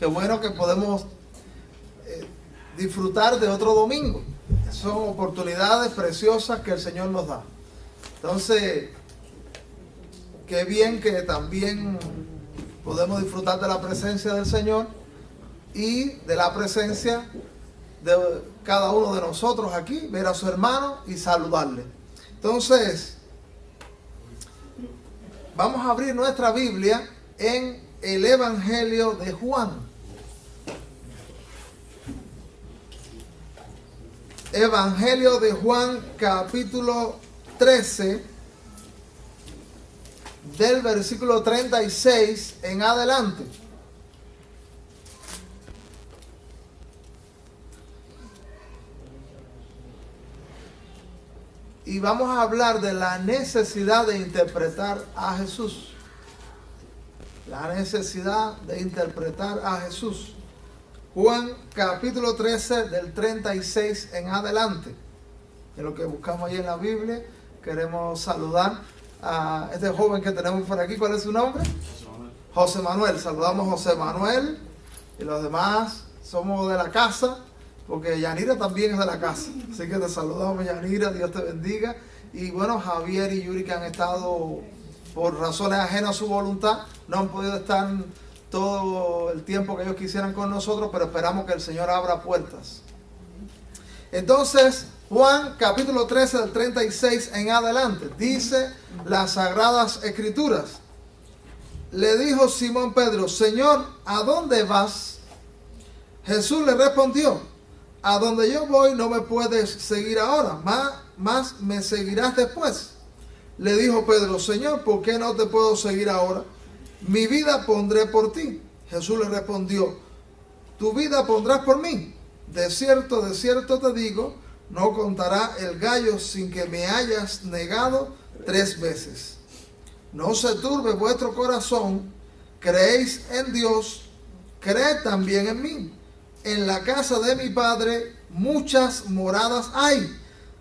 qué bueno que podemos disfrutar de otro domingo. Son oportunidades preciosas que el Señor nos da. Entonces, qué bien que también podemos disfrutar de la presencia del Señor y de la presencia de cada uno de nosotros aquí, ver a su hermano y saludarle. Entonces, vamos a abrir nuestra Biblia en el Evangelio de Juan. Evangelio de Juan, capítulo 13, del versículo 36 en adelante. Y vamos a hablar de la necesidad de interpretar a Jesús. La necesidad de interpretar a Jesús. Juan capítulo 13 del 36 en adelante. Es lo que buscamos ahí en la Biblia. Queremos saludar a este joven que tenemos por aquí. ¿Cuál es su nombre? José Manuel. Saludamos a José Manuel y los demás somos de la casa, porque Yanira también es de la casa. Así que te saludamos, Yanira, Dios te bendiga. Y bueno, Javier y Yuri, que han estado por razones ajenas a su voluntad, no han podido estar todo el tiempo que ellos quisieran con nosotros, pero esperamos que el Señor abra puertas. Entonces, Juan capítulo 13 del 36 en adelante, dice las Sagradas Escrituras. Le dijo Simón Pedro: Señor, ¿a dónde vas? Jesús le respondió: a donde yo voy no me puedes seguir ahora, más me seguirás después. Le dijo Pedro: Señor, ¿por qué no te puedo seguir ahora? Mi vida pondré por ti. Jesús le respondió: tu vida pondrás por mí. De cierto te digo, no contará el gallo sin que me hayas negado 3 veces. No se turbe vuestro corazón, creéis en Dios, creed también en mí. En la casa de mi Padre muchas moradas hay.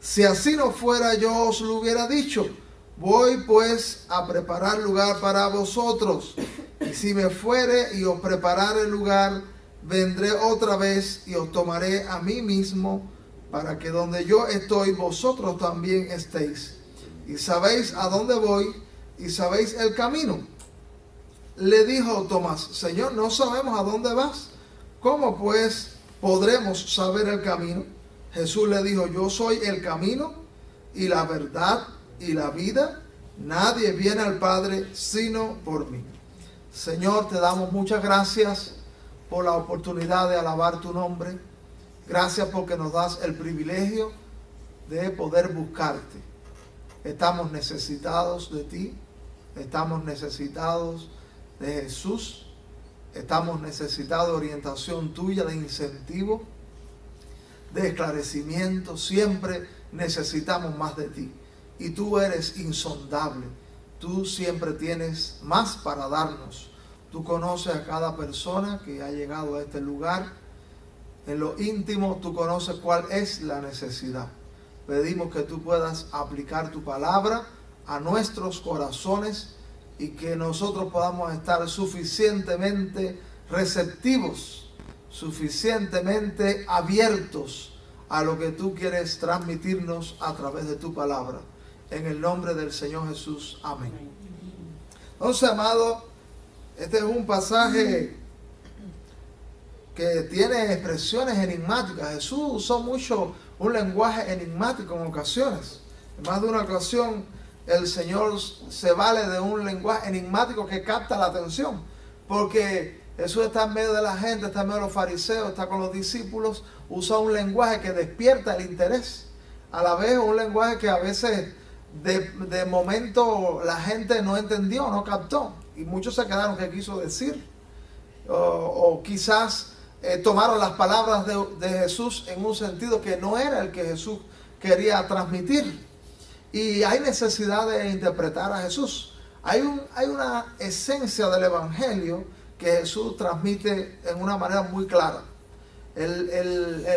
Si así no fuera, yo os lo hubiera dicho. Voy pues a preparar lugar para vosotros. Y si me fuere y os preparare el lugar, vendré otra vez y os tomaré a mí mismo, para que donde yo estoy, vosotros también estéis. Y sabéis a dónde voy, y sabéis el camino. Le dijo Tomás: Señor, no sabemos a dónde vas. ¿Cómo pues podremos saber el camino? Jesús le dijo: yo soy el camino y la verdad y la vida. Nadie viene al Padre sino por mí. Señor, te damos muchas gracias por la oportunidad de alabar tu nombre. Gracias porque nos das el privilegio de poder buscarte. Estamos necesitados de ti. Estamos necesitados de Jesús. Estamos necesitados de orientación tuya, de incentivo, de esclarecimiento. Siempre necesitamos más de ti. Y tú eres insondable. Tú siempre tienes más para darnos. Tú conoces a cada persona que ha llegado a este lugar. En lo íntimo tú conoces cuál es la necesidad. Pedimos que tú puedas aplicar tu palabra a nuestros corazones y que nosotros podamos estar suficientemente receptivos, suficientemente abiertos a lo que tú quieres transmitirnos a través de tu palabra. En el nombre del Señor Jesús. Amén. Entonces, amado, este es un pasaje que tiene expresiones enigmáticas. Jesús usó mucho un lenguaje enigmático en ocasiones. En más de una ocasión, el Señor se vale de un lenguaje enigmático que capta la atención. Porque Jesús está en medio de la gente, está en medio de los fariseos, está con los discípulos. Usa un lenguaje que despierta el interés. A la vez, un lenguaje que a veces de momento la gente no entendió, no captó. Y muchos se quedaron, ¿qué quiso decir? O quizás tomaron las palabras de Jesús en un sentido que no era el que Jesús quería transmitir. Y hay necesidad de interpretar a Jesús. Hay una esencia del Evangelio que Jesús transmite en una manera muy clara.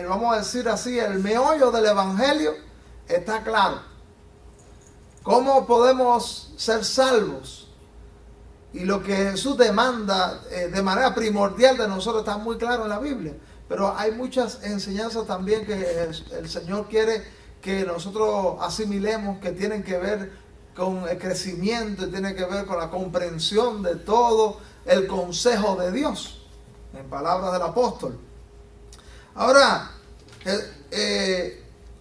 Vamos a decir así, el meollo del Evangelio está claro. ¿Cómo podemos ser salvos? Y lo que Jesús demanda de manera primordial de nosotros está muy claro en la Biblia. Pero hay muchas enseñanzas también que el Señor quiere que nosotros asimilemos, que tienen que ver con el crecimiento y tienen que ver con la comprensión de todo el consejo de Dios, en palabras del apóstol. Ahora,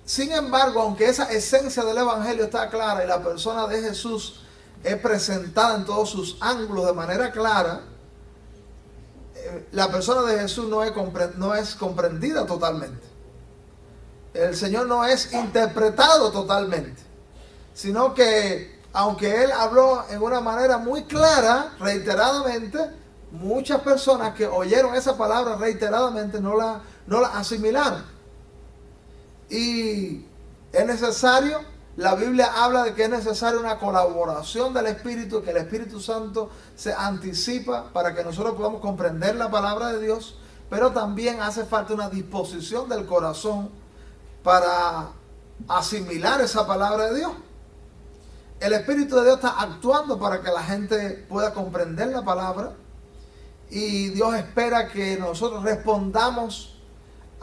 sin embargo, aunque esa esencia del Evangelio está clara y la persona de Jesús es presentada en todos sus ángulos de manera clara, la persona de Jesús no es comprendida totalmente. El Señor no es interpretado totalmente, sino que aunque Él habló en una manera muy clara, reiteradamente, muchas personas que oyeron esa palabra reiteradamente no la asimilaron. Y es necesario, la Biblia habla de que es necesaria una colaboración del Espíritu, que el Espíritu Santo se anticipa para que nosotros podamos comprender la palabra de Dios, pero también hace falta una disposición del corazón para asimilar esa palabra de Dios. El Espíritu de Dios está actuando para que la gente pueda comprender la palabra, y Dios espera que nosotros respondamos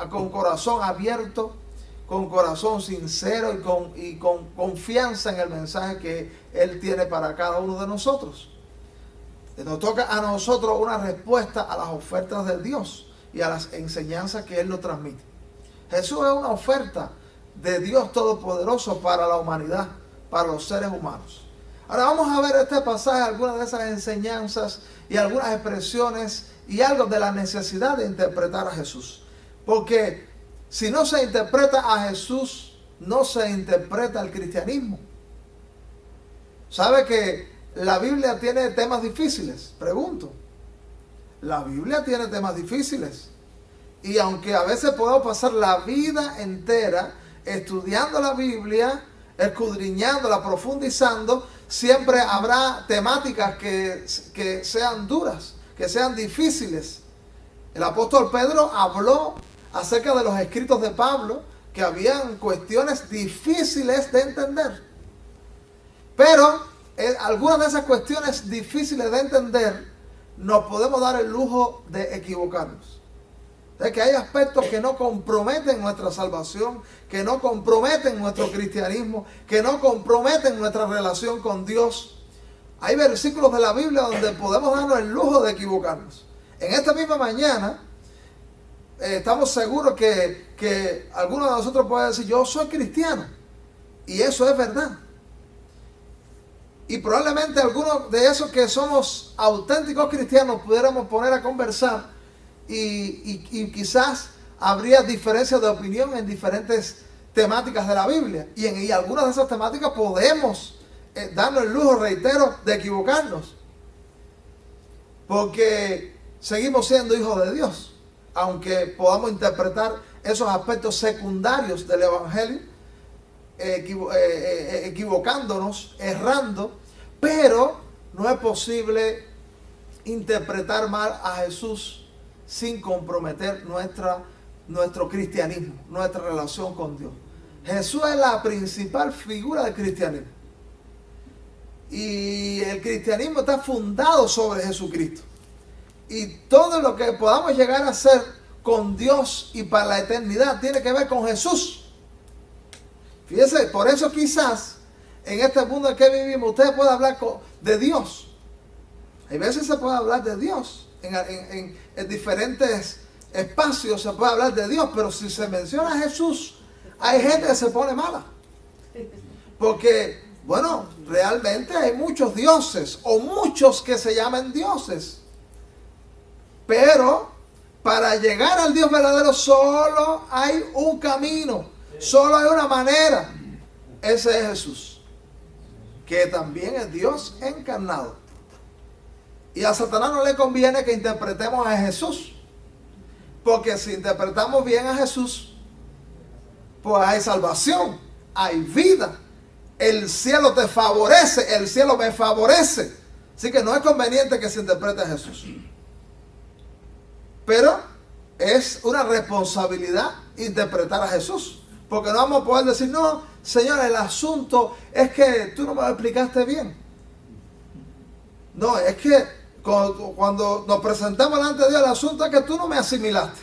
con corazón abierto, con corazón sincero y con confianza en el mensaje que Él tiene para cada uno de nosotros. Nos toca a nosotros una respuesta a las ofertas de Dios y a las enseñanzas que Él nos transmite. Jesús es una oferta de Dios Todopoderoso para la humanidad, para los seres humanos. Ahora vamos a ver este pasaje, algunas de esas enseñanzas y algunas expresiones y algo de la necesidad de interpretar a Jesús. Porque si no se interpreta a Jesús, no se interpreta el cristianismo. ¿Sabe que la Biblia tiene temas difíciles? Pregunto. La Biblia tiene temas difíciles. Y aunque a veces podemos pasar la vida entera estudiando la Biblia, escudriñándola, profundizando, siempre habrá temáticas que sean duras, que sean difíciles. El apóstol Pedro habló acerca de los escritos de Pablo, que habían cuestiones difíciles de entender. Pero algunas de esas cuestiones difíciles de entender nos podemos dar el lujo de equivocarnos. De que hay aspectos que no comprometen nuestra salvación, que no comprometen nuestro cristianismo, que no comprometen nuestra relación con Dios. Hay versículos de la Biblia donde podemos darnos el lujo de equivocarnos. En esta misma mañana, estamos seguros que algunos de nosotros puede decir, yo soy cristiano. Y eso es verdad. Y probablemente algunos de esos que somos auténticos cristianos pudiéramos poner a conversar y quizás habría diferencias de opinión en diferentes temáticas de la Biblia. Y algunas de esas temáticas podemos darnos el lujo, reitero, de equivocarnos. Porque seguimos siendo hijos de Dios. Aunque podamos interpretar esos aspectos secundarios del Evangelio, equivocándonos, errando, pero no es posible interpretar mal a Jesús sin comprometer nuestro cristianismo, nuestra relación con Dios. Jesús es la principal figura del cristianismo. Y el cristianismo está fundado sobre Jesucristo. Y todo lo que podamos llegar a hacer con Dios y para la eternidad tiene que ver con Jesús. Fíjese, por eso quizás en este mundo en que vivimos usted puede hablar de Dios. Hay veces se puede hablar de Dios. En diferentes espacios se puede hablar de Dios. Pero si se menciona a Jesús, hay gente que se pone mala. Porque, bueno, realmente hay muchos dioses o muchos que se llaman dioses. Pero para llegar al Dios verdadero solo hay un camino, solo hay una manera. Ese es Jesús, que también es Dios encarnado. Y a Satanás no le conviene que interpretemos a Jesús, porque si interpretamos bien a Jesús, pues hay salvación, hay vida. El cielo te favorece, el cielo me favorece. Así que no es conveniente que se interprete a Jesús. Pero es una responsabilidad interpretar a Jesús. Porque no vamos a poder decir, no, Señor, el asunto es que tú no me lo explicaste bien. No, es que cuando nos presentamos delante de Dios, el asunto es que tú no me asimilaste.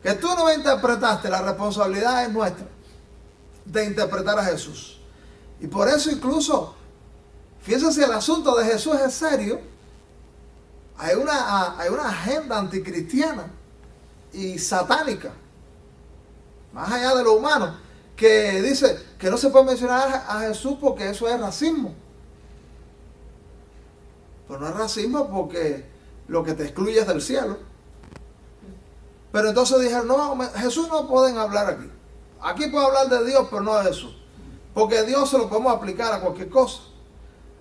Que tú no me interpretaste. La responsabilidad es nuestra de interpretar a Jesús. Y por eso incluso, fíjense, si el asunto de Jesús es serio, hay una agenda anticristiana y satánica, más allá de lo humano, que dice que no se puede mencionar a Jesús porque eso es racismo. Pero no es racismo porque lo que te excluye es del cielo. Pero entonces dijeron, no, Jesús no pueden hablar aquí. Aquí puedo hablar de Dios, pero no de Jesús. Porque Dios se lo podemos aplicar a cualquier cosa,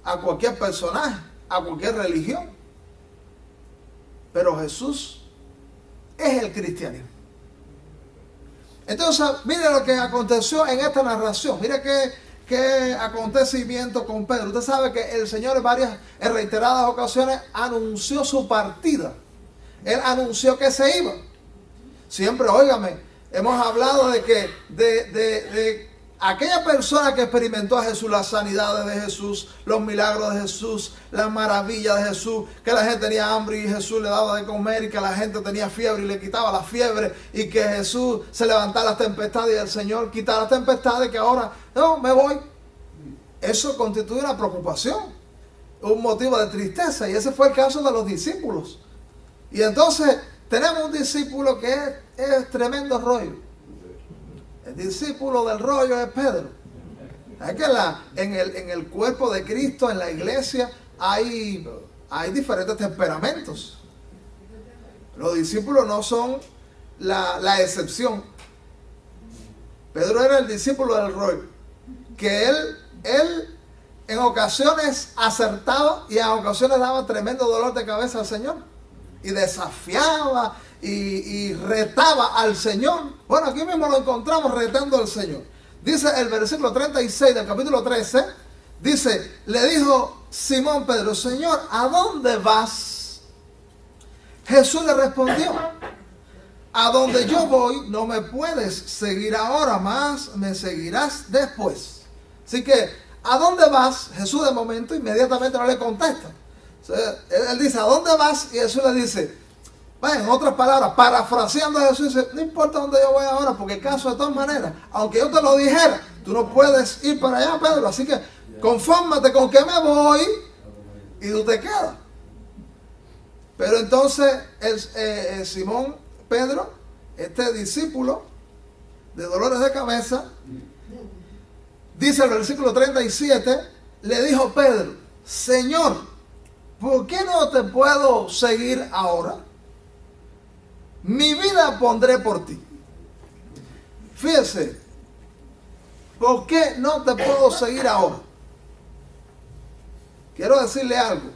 a cualquier personaje, a cualquier religión. Pero Jesús es el cristianismo. Entonces, mire lo que aconteció en esta narración. Mire qué acontecimiento con Pedro. Usted sabe que el Señor en reiteradas ocasiones anunció su partida. Él anunció que se iba. Siempre, óigame, hemos hablado de que de aquella persona que experimentó a Jesús, las sanidades de Jesús, los milagros de Jesús, las maravillas de Jesús, que la gente tenía hambre y Jesús le daba de comer, y que la gente tenía fiebre y le quitaba la fiebre, y que Jesús se levantaba las tempestades y el Señor quitaba las tempestades, que ahora, no, me voy. Eso constituye una preocupación, un motivo de tristeza, y ese fue el caso de los discípulos. Y entonces tenemos un discípulo que es tremendo rollo. El discípulo del rollo es Pedro. Es que en el cuerpo de Cristo, en la iglesia, hay diferentes temperamentos. Los discípulos no son la excepción. Pedro era el discípulo del rollo. Que él en ocasiones acertaba y en ocasiones daba tremendo dolor de cabeza al Señor. Y desafiaba y retaba al Señor. Bueno, aquí mismo lo encontramos retando al Señor. Dice el versículo 36 del capítulo 13, dice, le dijo Simón Pedro, Señor, ¿a dónde vas? Jesús le respondió, a donde yo voy no me puedes seguir ahora, más me seguirás después. Así que, ¿a dónde vas? Jesús de momento inmediatamente no le contesta. Él dice, ¿a dónde vas? Y Jesús le dice, en otras palabras, parafraseando a Jesús, dice, no importa dónde yo voy ahora, porque caso de todas maneras, aunque yo te lo dijera, tú no puedes ir para allá, Pedro, así que confórmate con que me voy y tú te quedas. Pero entonces Simón Pedro, este discípulo de dolores de cabeza, dice el versículo 37, le dijo Pedro, Señor, ¿por qué no te puedo seguir ahora? Mi vida pondré por ti. Fíjese, ¿por qué no te puedo seguir ahora? Quiero decirle algo.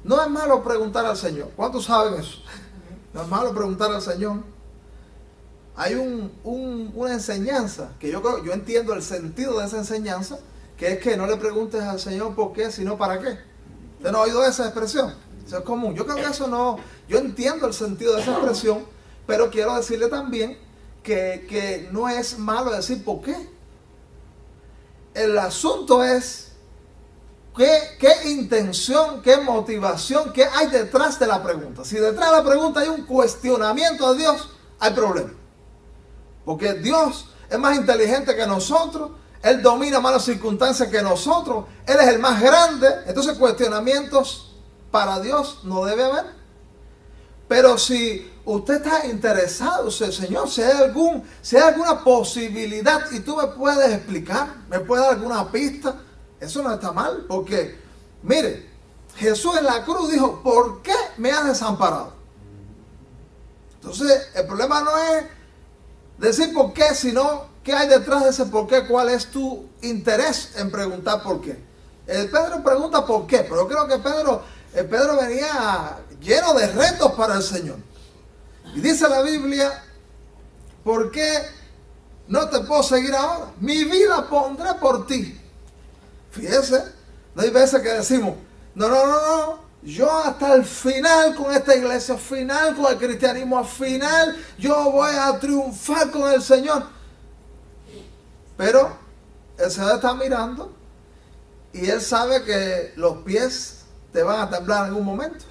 No es malo preguntar al Señor. ¿Cuántos saben eso? No es malo preguntar al Señor. Hay una enseñanza que yo entiendo el sentido de esa enseñanza, que es que no le preguntes al Señor por qué, sino para qué. ¿Usted no ha oído esa expresión? Eso es común. Yo creo que eso no... Yo entiendo el sentido de esa expresión, pero quiero decirle también que no es malo decir por qué. El asunto es qué intención, qué motivación, qué hay detrás de la pregunta. Si detrás de la pregunta hay un cuestionamiento de Dios, hay problema. Porque Dios es más inteligente que nosotros, Él domina más las circunstancias que nosotros, Él es el más grande, entonces cuestionamientos para Dios no debe haber. Pero si usted está interesado, Señor, si hay alguna posibilidad y tú me puedes explicar, me puedes dar alguna pista, eso no está mal, porque, mire, Jesús en la cruz dijo, ¿por qué me has desamparado? Entonces, el problema no es decir por qué, sino qué hay detrás de ese por qué, cuál es tu interés en preguntar por qué. Pedro pregunta por qué, pero yo creo que Pedro venía lleno de retos para el Señor. Y dice la Biblia, ¿por qué no te puedo seguir ahora? Mi vida pondré por ti. Fíjese, no hay veces que decimos, no, yo hasta el final con esta iglesia, final con el cristianismo, al final yo voy a triunfar con el Señor. Pero el Señor está mirando Y él sabe que los pies te van a temblar en algún momento.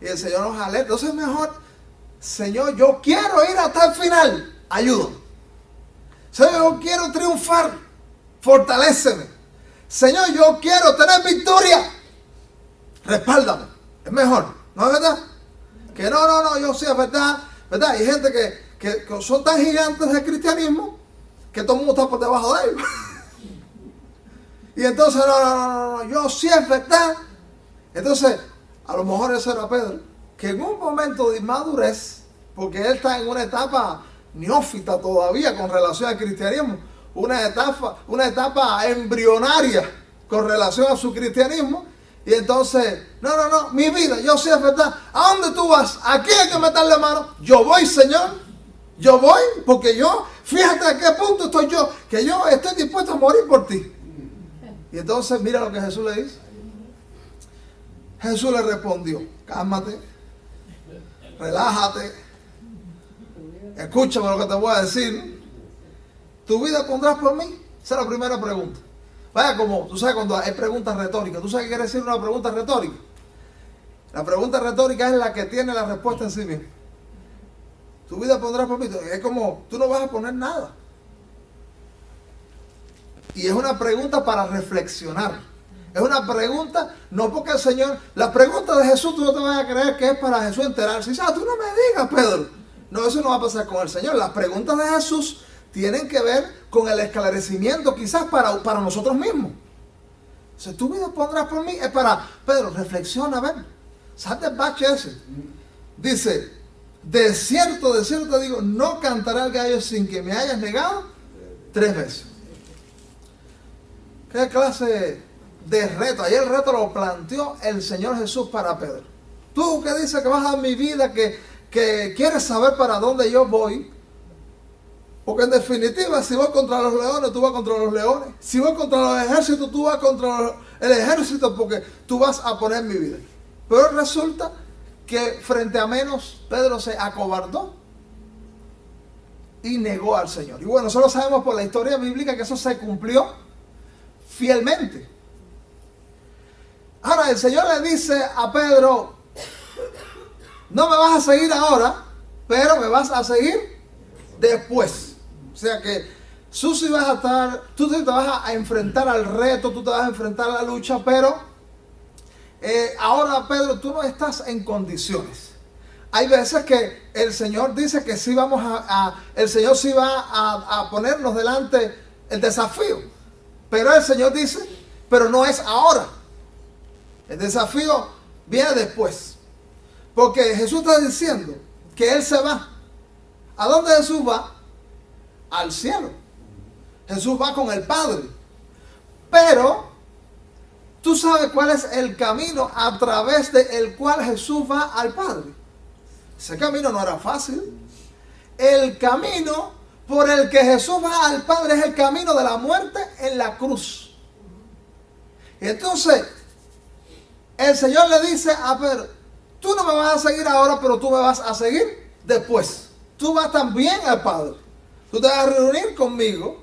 Y el Señor nos alerta. Entonces es mejor, Señor, yo quiero ir hasta el final. Ayúdame. Señor, yo quiero triunfar. Fortaléceme. Señor, yo quiero tener victoria. Respáldame. Es mejor. ¿No es verdad? Que no, yo sí, es verdad. ¿Verdad? Hay gente que son tan gigantes del cristianismo que todo el mundo está por debajo de ellos. Y entonces, no, yo sí, es verdad. Entonces, a lo mejor eso era Pedro, que en un momento de inmadurez, porque él está en una etapa neófita todavía con relación al cristianismo, una etapa embrionaria con relación a su cristianismo, y entonces, no, mi vida, yo sí, es verdad. ¿A dónde tú vas? Aquí hay que meterle mano. Yo voy, Señor, yo voy, porque yo, fíjate a qué punto estoy yo, que yo estoy dispuesto a morir por ti. Y entonces, mira lo que Jesús le dice. Jesús le respondió, cálmate, relájate, escúchame lo que te voy a decir. ¿Tu vida pondrás por mí? Esa es la primera pregunta. Vaya, como tú sabes cuando hay preguntas retóricas, ¿tú sabes qué quiere decir una pregunta retórica? La pregunta retórica es la que tiene la respuesta en sí misma. ¿Tu vida pondrás por mí? Es como, tú no vas a poner nada. Y es una pregunta para reflexionar. Es una pregunta, no porque el Señor, la pregunta de Jesús tú no te vas a creer que es para Jesús enterarse. Tú no me digas, Pedro. No, eso no va a pasar con el Señor. Las preguntas de Jesús tienen que ver con el esclarecimiento quizás para nosotros mismos. Si tu vida pondrás por mí, es para, Pedro, reflexiona, a ver. Salte el bache ese. Dice, de cierto te digo, no cantará el gallo sin que me hayas negado 3 veces. ¿Qué clase de reto? Ayer el reto lo planteó el Señor Jesús para Pedro. Tú que dices que vas a dar mi vida, que quieres saber para dónde yo voy. Porque en definitiva, si voy contra los leones, tú vas contra los leones. Si voy contra los ejércitos, tú vas contra el ejército, porque tú vas a poner mi vida. Pero resulta que frente a menos, Pedro se acobardó y negó al Señor. Y bueno, nosotros sabemos por la historia bíblica que eso se cumplió fielmente. Ahora el Señor le dice a Pedro, no me vas a seguir ahora, pero me vas a seguir después. O sea que tú sí vas a estar, tú sí te vas a enfrentar al reto, tú te vas a enfrentar a la lucha, pero ahora, Pedro, tú no estás en condiciones. Hay veces que el Señor dice que sí el Señor sí va a ponernos delante el desafío. Pero el Señor dice, pero no es ahora. El desafío viene después. Porque Jesús está diciendo que Él se va. ¿A dónde Jesús va? Al cielo. Jesús va con el Padre. Pero tú sabes cuál es el camino a través del cual Jesús va al Padre. Ese camino no era fácil. El camino por el que Jesús va al Padre es el camino de la muerte en la cruz. Y entonces, el Señor le dice a Pedro, tú no me vas a seguir ahora, pero tú me vas a seguir después. Tú vas también al Padre. Tú te vas a reunir conmigo.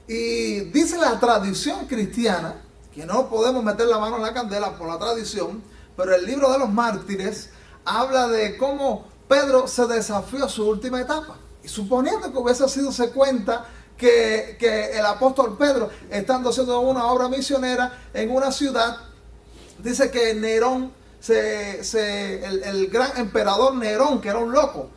Y dice la tradición cristiana, que no podemos meter la mano en la candela por la tradición, pero el libro de los mártires habla de cómo Pedro se desafió a su última etapa. Y suponiendo que hubiese sido, se cuenta que el apóstol Pedro, estando haciendo una obra misionera en una ciudad, dice que Nerón, el gran emperador Nerón, que era un loco,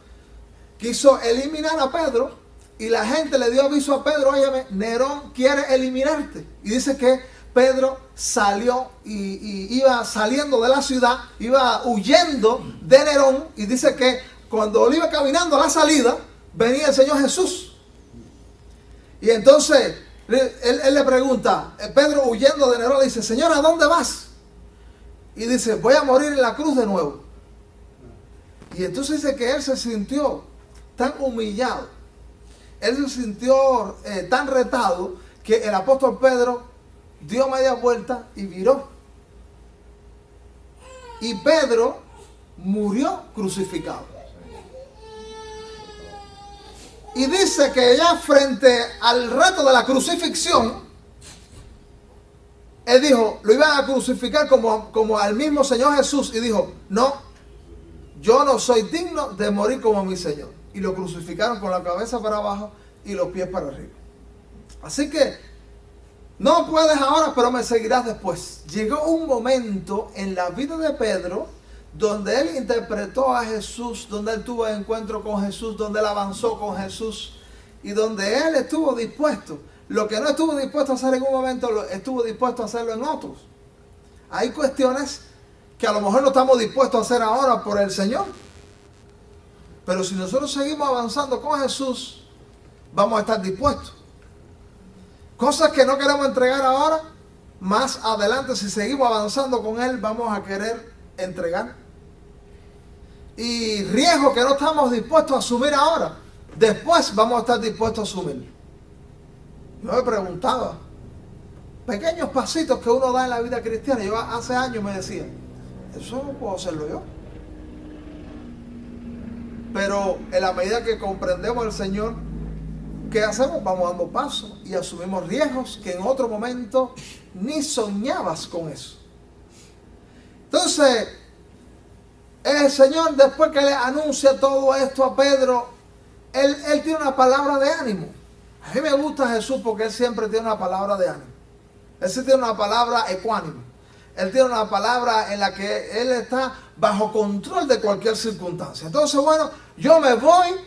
quiso eliminar a Pedro y la gente le dio aviso a Pedro, óyeme, Nerón quiere eliminarte. Y dice que Pedro salió y iba saliendo de la ciudad, iba huyendo de Nerón, y dice que cuando él iba caminando a la salida, venía el Señor Jesús. Y entonces él le pregunta, Pedro huyendo de Nerón, le dice, Señor, ¿a dónde vas? Y dice, voy a morir en la cruz de nuevo. Y entonces dice que él se sintió tan humillado, él se sintió tan retado, que el apóstol Pedro dio media vuelta y viró. Y Pedro murió crucificado. Y dice que ya frente al reto de la crucifixión, él dijo, lo iban a crucificar como al mismo Señor Jesús, y dijo, no, yo no soy digno de morir como mi Señor. Y lo crucificaron con la cabeza para abajo y los pies para arriba. Así que no puedes ahora, pero me seguirás después. Llegó un momento en la vida de Pedro donde él interpretó a Jesús, donde él tuvo encuentro con Jesús, donde él avanzó con Jesús y donde él estuvo dispuesto. Lo que no estuvo dispuesto a hacer en un momento, estuvo dispuesto a hacerlo en otros. Hay cuestiones que a lo mejor no estamos dispuestos a hacer ahora por el Señor. Pero si nosotros seguimos avanzando con Jesús, vamos a estar dispuestos. Cosas que no queremos entregar ahora, más adelante, si seguimos avanzando con Él, vamos a querer entregar. Y riesgos que no estamos dispuestos a asumir ahora, después vamos a estar dispuestos a asumir. Yo me preguntaba, pequeños pasitos que uno da en la vida cristiana. Yo hace años me decía, eso no puedo hacerlo yo. Pero en la medida que comprendemos al Señor, ¿qué hacemos? Vamos dando pasos y asumimos riesgos que en otro momento ni soñabas con eso. Entonces, el Señor, después que le anuncia todo esto a Pedro, Él tiene una palabra de ánimo. A mí me gusta Jesús porque Él siempre tiene una palabra de ánimo. Él sí tiene una palabra ecuánime. Él tiene una palabra en la que Él está bajo control de cualquier circunstancia. Entonces, bueno, yo me voy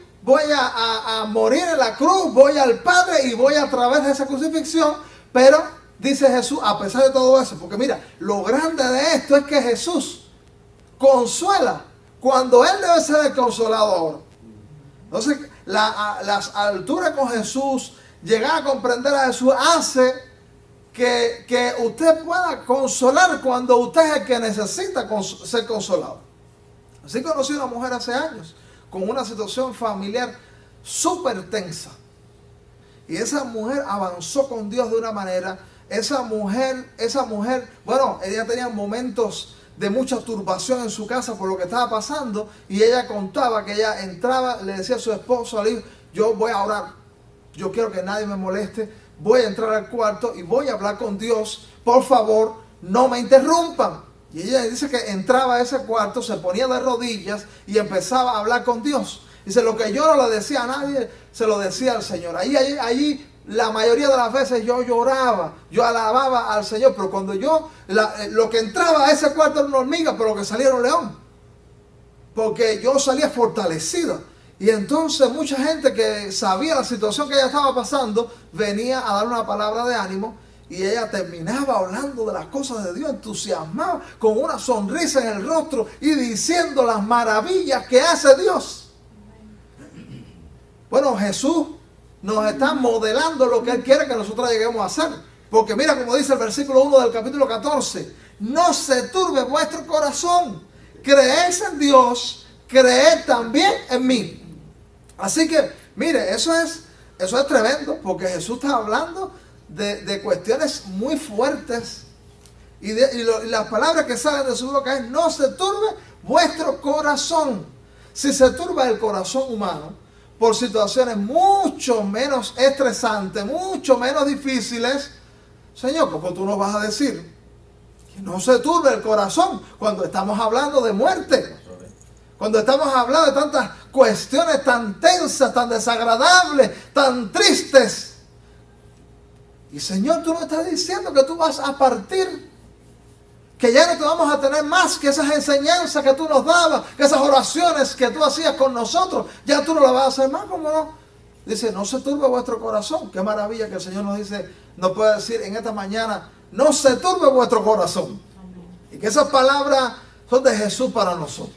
a morir en la cruz, voy al Padre y voy a través de esa crucifixión, pero dice Jesús, a pesar de todo eso, porque mira, lo grande de esto es que Jesús consuela cuando Él debe ser el consolado ahora. Entonces, las alturas con Jesús, llegar a comprender a Jesús, hace que usted pueda consolar cuando usted es el que necesita ser consolado. Así conocí a una mujer hace años con una situación familiar súper tensa. Y esa mujer avanzó con Dios de una manera. Esa mujer, bueno, ella tenía momentos de mucha turbación en su casa por lo que estaba pasando. Y ella contaba que ella entraba, le decía a su esposo, al hijo, yo voy a orar. Yo quiero que nadie me moleste. Voy a entrar al cuarto y voy a hablar con Dios. Por favor, no me interrumpan. Y ella dice que entraba a ese cuarto, se ponía de rodillas y empezaba a hablar con Dios. Dice, lo que yo no le decía a nadie, se lo decía al Señor. Allí la mayoría de las veces yo lloraba, yo alababa al Señor. Pero cuando lo que entraba a ese cuarto era una hormiga, pero lo que salía era un león. Porque yo salía fortalecida. Y entonces mucha gente que sabía la situación que ella estaba pasando, venía a dar una palabra de ánimo. Y ella terminaba hablando de las cosas de Dios, entusiasmada, con una sonrisa en el rostro y diciendo las maravillas que hace Dios. Bueno, Jesús nos está modelando lo que Él quiere que nosotros lleguemos a hacer. Porque mira como dice el versículo 1 del capítulo 14. No se turbe vuestro corazón. Creéis en Dios, creed también en mí. Así que, mire, eso es tremendo, porque Jesús está hablando de cuestiones muy fuertes. Y las palabras que salen de su boca es, no se turbe vuestro corazón. Si se turba el corazón humano por situaciones mucho menos estresantes, mucho menos difíciles, Señor, ¿cómo tú nos vas a decir que no se turbe el corazón cuando estamos hablando de muerte? Cuando estamos hablando de tantas cuestiones tan tensas, tan desagradables, tan tristes. Y Señor, tú nos estás diciendo que tú vas a partir. Que ya no te vamos a tener más que esas enseñanzas que tú nos dabas, que esas oraciones que tú hacías con nosotros. Ya tú no las vas a hacer más, ¿cómo no? Dice, no se turbe vuestro corazón. Qué maravilla que el Señor nos dice, nos puede decir en esta mañana, no se turbe vuestro corazón. Y que esas palabras son de Jesús para nosotros.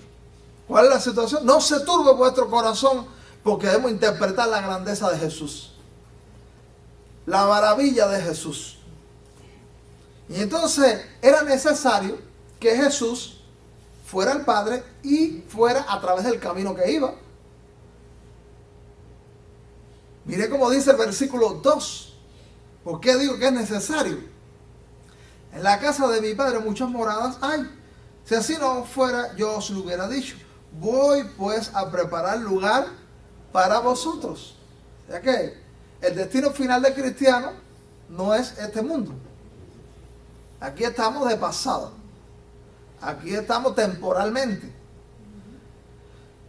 ¿Cuál es la situación? No se turbe vuestro corazón, porque debemos interpretar la grandeza de Jesús. La maravilla de Jesús. Y entonces era necesario que Jesús fuera el Padre y fuera a través del camino que iba. Mire cómo dice el versículo 2. ¿Por qué digo que es necesario? En la casa de mi Padre muchas moradas hay. Si así no fuera, yo os lo hubiera dicho. Voy pues a preparar lugar para vosotros. O sea que el destino final del cristiano no es este mundo. Aquí estamos de pasada. Aquí estamos temporalmente.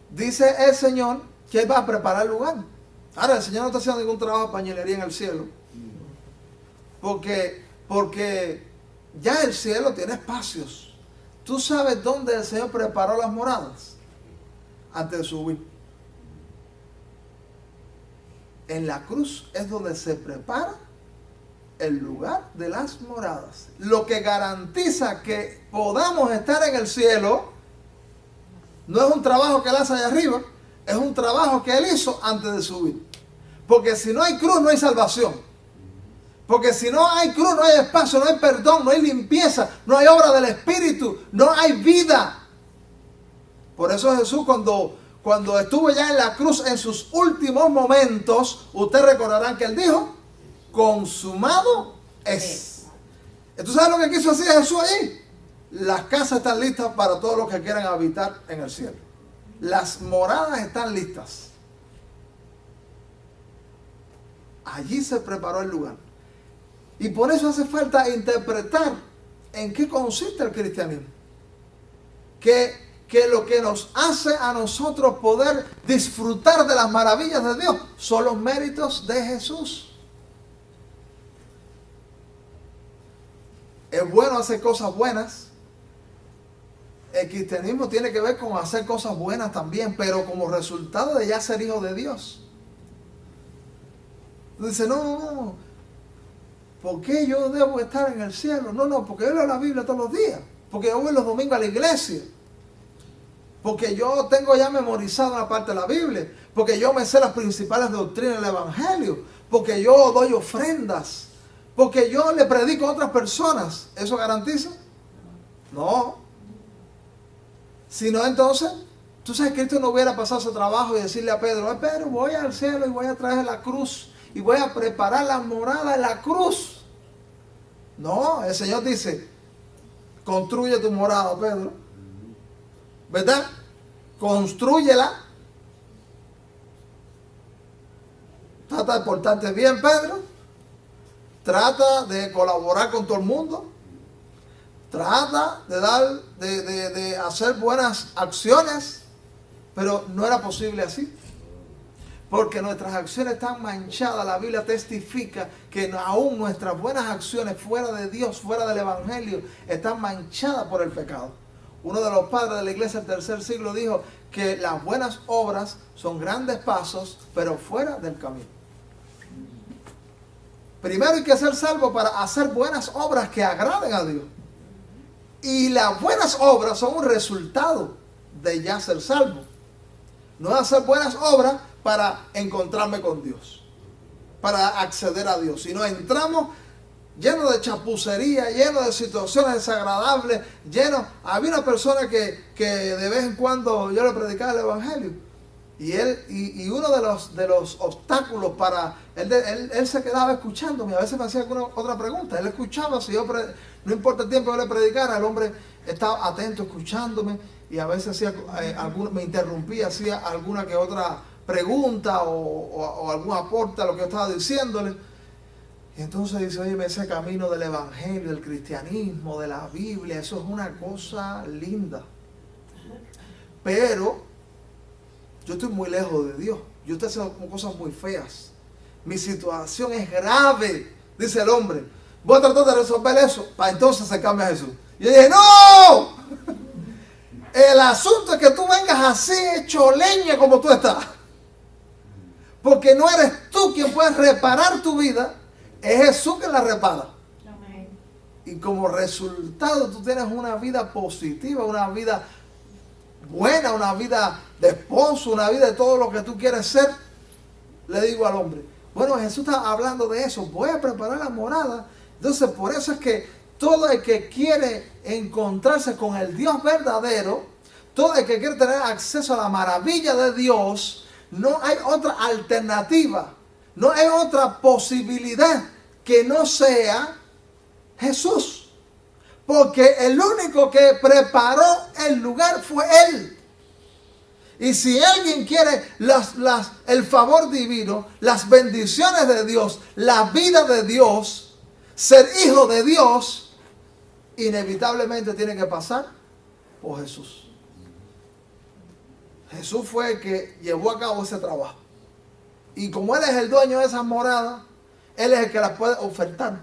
Dice el Señor que Él va a preparar el lugar. Ahora, el Señor no está haciendo ningún trabajo de pañilería en el cielo. Porque ya el cielo tiene espacios. ¿Tú sabes dónde el Señor preparó las moradas? Antes de subir. En la cruz es donde se prepara el lugar de las moradas. Lo que garantiza que podamos estar en el cielo no es un trabajo que Él hace allá arriba, es un trabajo que Él hizo antes de subir. Porque si no hay cruz, no hay salvación. Porque si no hay cruz, no hay espacio, no hay perdón, no hay limpieza, no hay obra del Espíritu, no hay vida. Por eso Jesús cuando estuvo ya en la cruz en sus últimos momentos, ustedes recordarán que Él dijo, consumado es. ¿Tú sabes lo que quiso decir Jesús allí? Las casas están listas para todos los que quieran habitar en el cielo. Las moradas están listas. Allí se preparó el lugar. Y por eso hace falta interpretar en qué consiste el cristianismo. Que lo que nos hace a nosotros poder disfrutar de las maravillas de Dios son los méritos de Jesús. Es bueno hacer cosas buenas. El cristianismo tiene que ver con hacer cosas buenas también, pero como resultado de ya ser hijo de Dios. Dice, no, ¿por qué yo debo estar en el cielo? No, porque yo leo la Biblia todos los días, porque yo voy los domingos a la iglesia, porque yo tengo ya memorizado una parte de la Biblia, porque yo me sé las principales doctrinas del Evangelio, porque yo doy ofrendas, porque yo le predico a otras personas. ¿Eso garantiza? No. Si no, entonces, tú sabes que Cristo no hubiera pasado ese trabajo y decirle a Pedro, Pedro, voy al cielo y voy a traer la cruz y voy a preparar la morada en la cruz. No, el Señor dice, construye tu morada, Pedro. ¿Verdad? Constrúyela. Trata de portarte bien, Pedro. Trata de colaborar con todo el mundo. Trata de hacer buenas acciones. Pero no era posible así. Porque nuestras acciones están manchadas. La Biblia testifica que aún nuestras buenas acciones fuera de Dios, fuera del Evangelio, están manchadas por el pecado. Uno de los padres de la iglesia del tercer siglo dijo que las buenas obras son grandes pasos, pero fuera del camino. Primero hay que ser salvo para hacer buenas obras que agraden a Dios. Y las buenas obras son un resultado de ya ser salvo. No es hacer buenas obras para encontrarme con Dios, para acceder a Dios, sino entramos lleno de chapucería, lleno de situaciones desagradables, había una persona que de vez en cuando yo le predicaba el Evangelio, y uno de los obstáculos para él se quedaba escuchándome, a veces me hacía alguna otra pregunta, él escuchaba, si yo no importa el tiempo que yo le predicara, el hombre estaba atento escuchándome, y a veces me interrumpía, hacía alguna que otra pregunta o algún aporte a lo que yo estaba diciéndole. Y entonces dice, oye, ese camino del Evangelio, del cristianismo, de la Biblia, eso es una cosa linda. Pero yo estoy muy lejos de Dios. Yo estoy haciendo cosas muy feas. Mi situación es grave, dice el hombre. Voy a tratar de resolver eso para entonces acercarme a Jesús. Y yo dije, ¡no! El asunto es que tú vengas así, hecho leña como tú estás. Porque no eres tú quien puede reparar tu vida, es Jesús quien la repara. Amén. Y como resultado tú tienes una vida positiva, una vida buena, una vida de esposo, una vida de todo lo que tú quieres ser. Le digo al hombre, bueno, Jesús está hablando de eso, voy a preparar la morada. Entonces por eso es que todo el que quiere encontrarse con el Dios verdadero, todo el que quiere tener acceso a la maravilla de Dios, no hay otra alternativa, no hay otra posibilidad que no sea Jesús. Porque el único que preparó el lugar fue Él. Y si alguien quiere el favor divino, las bendiciones de Dios, la vida de Dios, ser hijo de Dios, inevitablemente tiene que pasar por Jesús. Jesús fue el que llevó a cabo ese trabajo. Y como Él es el dueño de esas moradas, Él es el que las puede ofertar.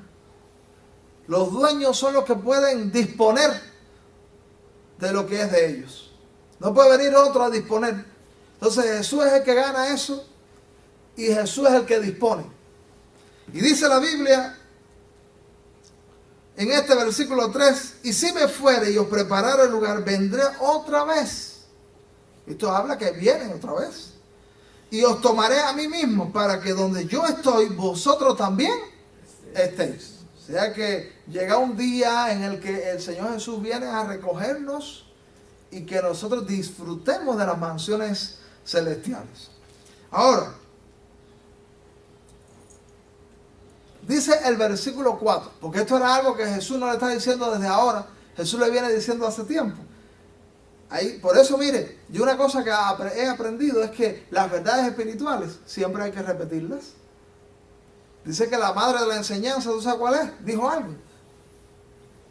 Los dueños son los que pueden disponer de lo que es de ellos. No puede venir otro a disponer. Entonces Jesús es el que gana eso y Jesús es el que dispone. Y dice la Biblia en este versículo 3, y si me fuere y os preparara el lugar, vendré otra vez. Esto habla que vienen otra vez. Y os tomaré a mí mismo para que donde yo estoy, vosotros también estéis. O sea que llega un día en el que el Señor Jesús viene a recogernos y que nosotros disfrutemos de las mansiones celestiales. Ahora, dice el versículo 4, porque esto era algo que Jesús no le está diciendo desde ahora, Jesús le viene diciendo hace tiempo. Ahí, por eso, mire, yo una cosa que he aprendido es que las verdades espirituales siempre hay que repetirlas. Dice que la madre de la enseñanza, ¿tú sabes cuál es? Dijo algo.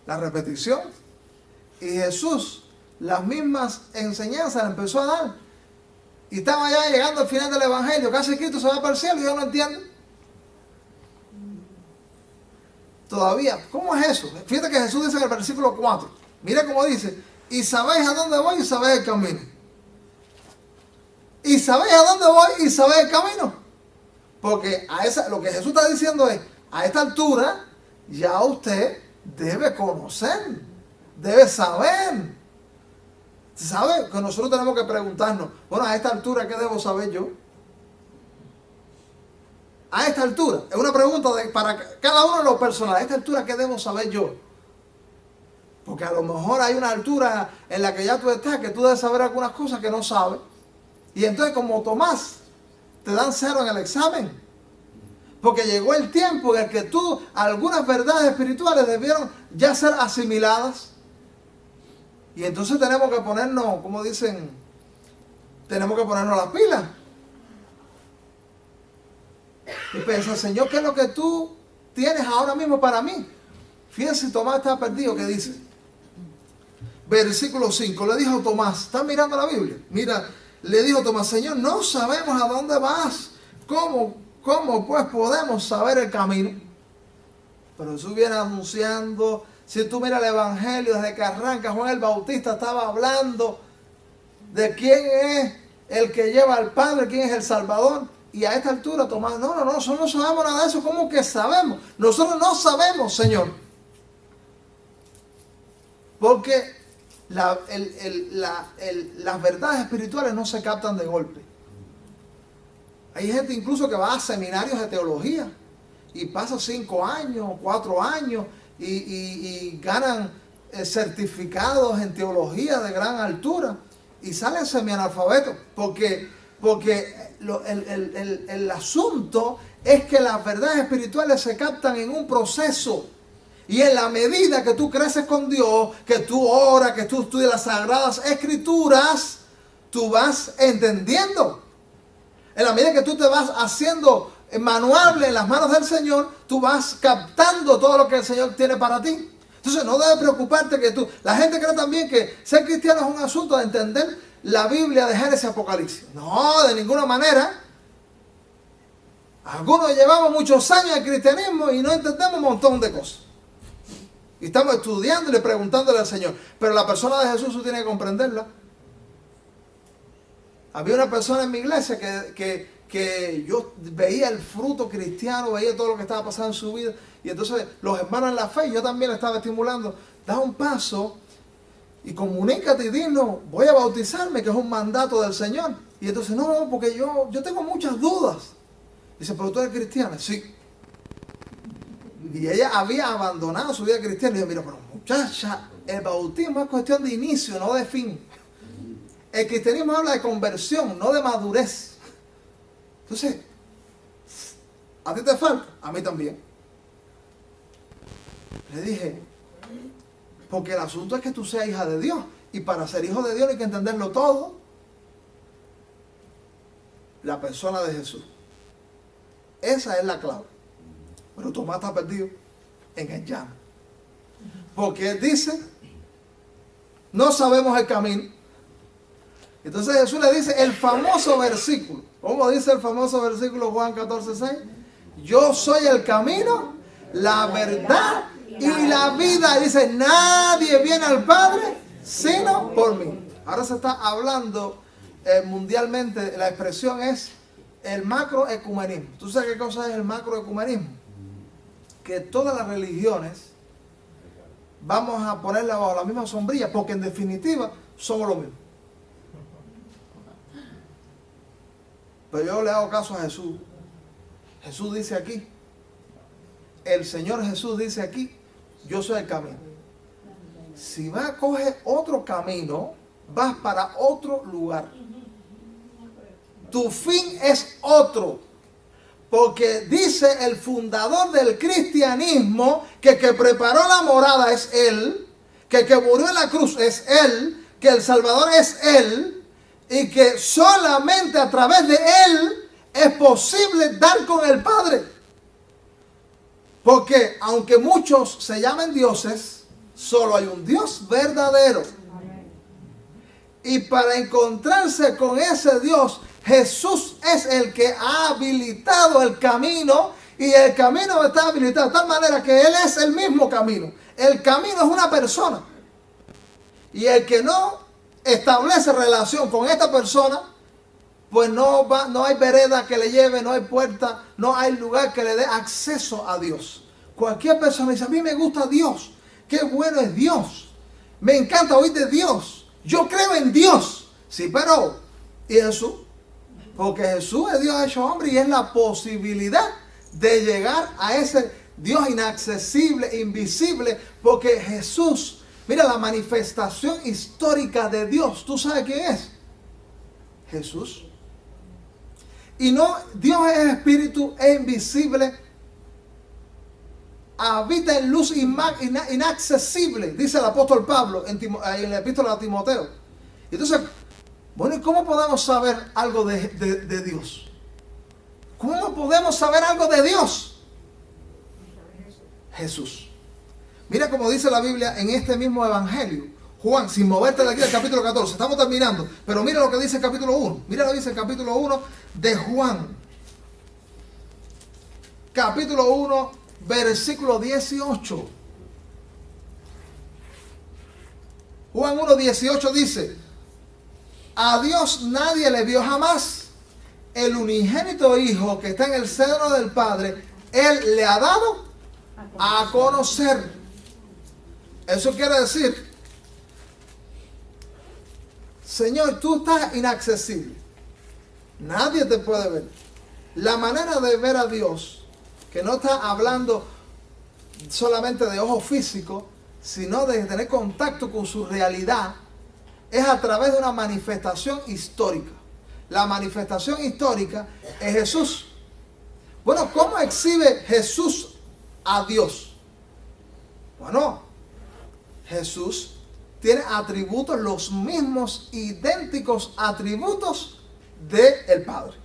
La repetición. Y Jesús las mismas enseñanzas le empezó a dar. Y estaba ya llegando al final del Evangelio, casi Cristo se va para el cielo y yo no entiendo. Todavía, ¿cómo es eso? Fíjate que Jesús dice en el versículo 4, mira cómo dice, y sabéis a dónde voy y sabéis el camino. Y sabéis a dónde voy y sabéis el camino. Porque lo que Jesús está diciendo es, a esta altura ya usted debe conocer, debe saber. ¿Sabe? Que nosotros tenemos que preguntarnos, bueno, a esta altura, ¿qué debo saber yo? A esta altura, es una pregunta para cada uno de los personales, a esta altura, ¿qué debo saber yo? Porque a lo mejor hay una altura en la que ya tú estás, que tú debes saber algunas cosas que no sabes. Y entonces, como Tomás, te dan 0 en el examen. Porque llegó el tiempo en el que algunas verdades espirituales debieron ya ser asimiladas. Y entonces tenemos que ponernos, como dicen, tenemos que ponernos las pilas. Y pensar, Señor, ¿qué es lo que tú tienes ahora mismo para mí? Fíjense, Tomás está perdido, ¿qué dice? Versículo 5, le dijo Tomás, ¿están mirando la Biblia? Mira, le dijo Tomás, Señor, no sabemos a dónde vas. ¿Cómo pues podemos saber el camino? Pero Jesús viene anunciando. Si tú miras el Evangelio desde que arranca, Juan el Bautista estaba hablando de quién es el que lleva al Padre, quién es el Salvador. Y a esta altura Tomás, no, nosotros no sabemos nada de eso. ¿Cómo que sabemos? Nosotros no sabemos, Señor. Porque las verdades espirituales no se captan de golpe. Hay gente incluso que va a seminarios de teología y pasa 5 años, 4 años y ganan certificados en teología de gran altura y salen semianalfabetos porque el asunto es que las verdades espirituales se captan en un proceso. Y en la medida que tú creces con Dios, que tú oras, que tú estudias las Sagradas Escrituras, tú vas entendiendo. En la medida que tú te vas haciendo manuable en las manos del Señor, tú vas captando todo lo que el Señor tiene para ti. Entonces no debe preocuparte que tú... La gente cree también que ser cristiano es un asunto de entender la Biblia de Génesis y Apocalipsis. No, de ninguna manera. Algunos llevamos muchos años en cristianismo y no entendemos un montón de cosas. Y estamos estudiándole y preguntándole al Señor. Pero la persona de Jesús tú tienes que comprenderla. Había una persona en mi iglesia que yo veía el fruto cristiano, veía todo lo que estaba pasando en su vida. Y entonces los hermanos en la fe, yo también le estaba estimulando. Da un paso y comunícate y dinos, voy a bautizarme, que es un mandato del Señor. Y entonces, no, porque yo tengo muchas dudas. Dice, pero tú eres cristiana. Sí. Y ella había abandonado su vida cristiana. Y yo, mira, pero muchacha, el bautismo es cuestión de inicio, no de fin. El cristianismo habla de conversión, no de madurez. Entonces, ¿a ti te falta? A mí también. Le dije, porque el asunto es que tú seas hija de Dios. Y para ser hijo de Dios hay que entenderlo todo. La persona de Jesús. Esa es la clave. Pero Tomás está perdido en el llano. Porque dice, no sabemos el camino. Entonces Jesús le dice el famoso versículo. ¿Cómo dice el famoso versículo Juan 14:6? Yo soy el camino, la verdad y la vida. Dice, nadie viene al Padre sino por mí. Ahora se está hablando mundialmente, la expresión es el macroecumenismo. ¿Tú sabes qué cosa es el macroecumenismo? Que todas las religiones vamos a ponerla bajo la misma sombrilla, porque en definitiva somos lo mismo. Pero yo le hago caso a Jesús. Jesús dice aquí, el Señor Jesús dice aquí, yo soy el camino. Si vas a coger otro camino, vas para otro lugar. Tu fin es otro. Porque dice el fundador del cristianismo que el que preparó la morada es Él, que el que murió en la cruz es Él, que el Salvador es Él, y que solamente a través de Él es posible dar con el Padre. Porque aunque muchos se llamen dioses, solo hay un Dios verdadero. Y para encontrarse con ese Dios, Jesús es el que ha habilitado el camino, y el camino está habilitado de tal manera que Él es el mismo camino. El camino es una persona. Y el que no establece relación con esta persona, pues no hay vereda que le lleve, no hay puerta, no hay lugar que le dé acceso a Dios. Cualquier persona dice, a mí me gusta Dios, qué bueno es Dios, me encanta oír de Dios, yo creo en Dios. Sí, pero ¿y Jesús? Porque Jesús es Dios hecho hombre y es la posibilidad de llegar a ese Dios inaccesible, invisible, porque Jesús, mira la manifestación histórica de Dios, ¿tú sabes quién es? Jesús. Y no, Dios es espíritu, es invisible, habita en luz inaccesible, dice el apóstol Pablo en la epístola a Timoteo. Entonces, bueno, ¿y cómo podemos saber algo de Dios? ¿Cómo podemos saber algo de Dios? Jesús. Mira cómo dice la Biblia en este mismo evangelio. Juan, sin moverte de aquí al capítulo 14, estamos terminando, pero mira lo que dice el capítulo 1. Mira lo que dice el capítulo 1 de Juan. Capítulo 1, versículo 18. Juan 1, 18 dice, a Dios nadie le vio jamás. El unigénito Hijo que está en el seno del Padre, Él le ha dado a conocer. Eso quiere decir, Señor, tú estás inaccesible. Nadie te puede ver. La manera de ver a Dios, que no está hablando solamente de ojo físico, sino de tener contacto con su realidad, es a través de una manifestación histórica. La manifestación histórica es Jesús. Bueno, ¿cómo exhibe Jesús a Dios? Bueno, Jesús tiene atributos, los mismos, idénticos atributos del Padre.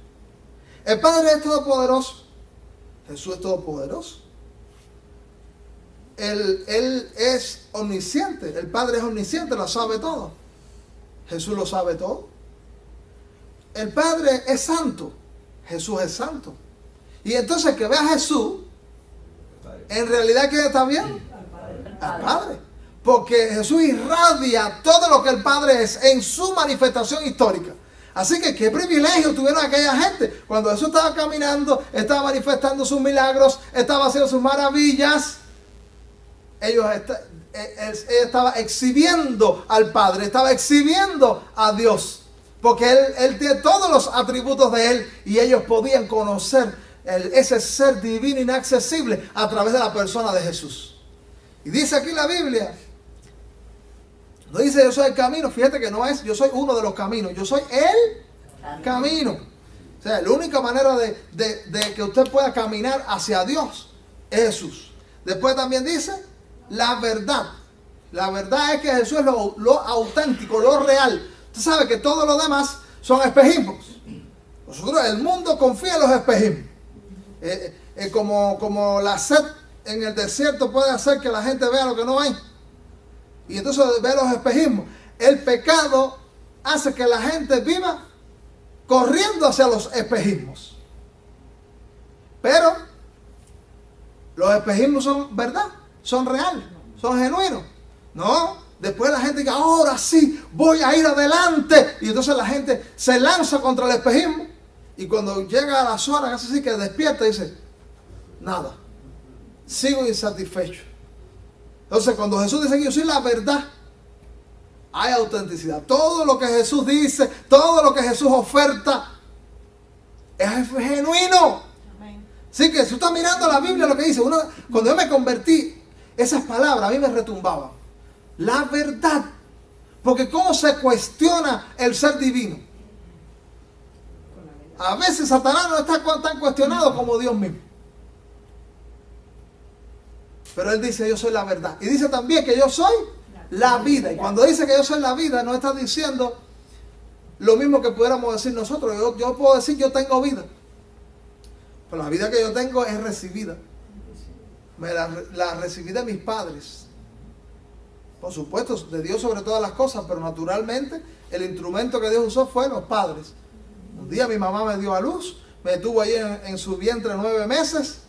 El Padre es todopoderoso. Jesús es todopoderoso. Él es omnisciente. El Padre es omnisciente, lo sabe todo. Jesús lo sabe todo. El Padre es santo. Jesús es santo. Y entonces que vea a Jesús, en realidad ¿quién está bien? Al Padre. Porque Jesús irradia todo lo que el Padre es en su manifestación histórica. Así que qué privilegio tuvieron aquella gente. Cuando Jesús estaba caminando, estaba manifestando sus milagros, estaba haciendo sus maravillas. Él estaba exhibiendo al Padre, estaba exhibiendo a Dios. Porque él tiene todos los atributos de Él y ellos podían conocer ese ser divino inaccesible a través de la persona de Jesús. Y dice aquí la Biblia, no dice yo soy el camino, fíjate que no es yo soy uno de los caminos, yo soy el camino. O sea, la única manera de que usted pueda caminar hacia Dios es Jesús. Después también dice la verdad. La verdad es que Jesús es lo auténtico, lo real. Usted sabe que todo lo demás son espejismos. Nosotros, el mundo confía en los espejismos. Como la sed en el desierto puede hacer que la gente vea lo que no hay. Y entonces ve los espejismos. El pecado hace que la gente viva corriendo hacia los espejismos. Pero los espejismos son verdad, son reales, son genuinos. No, después la gente dice, ahora sí, voy a ir adelante. Y entonces la gente se lanza contra el espejismo. Y cuando llega a la zona, casi así que despierta, dice, nada, sigo insatisfecho. Entonces cuando Jesús dice que yo soy la verdad, hay autenticidad. Todo lo que Jesús dice, todo lo que Jesús oferta, es genuino. Así que si tú estás mirando la Biblia, lo que dice, cuando yo me convertí, esas palabras a mí me retumbaban. La verdad. Porque cómo se cuestiona el ser divino. A veces Satanás no está tan cuestionado como Dios mismo. Pero él dice, yo soy la verdad. Y dice también que yo soy la vida. Y cuando dice que yo soy la vida, no está diciendo lo mismo que pudiéramos decir nosotros. Yo puedo decir yo tengo vida. Pero la vida que yo tengo es recibida. La recibí de mis padres. Por supuesto, de Dios sobre todas las cosas, pero naturalmente el instrumento que Dios usó fue los padres. Un día mi mamá me dio a luz, me tuvo ahí en su vientre 9 meses.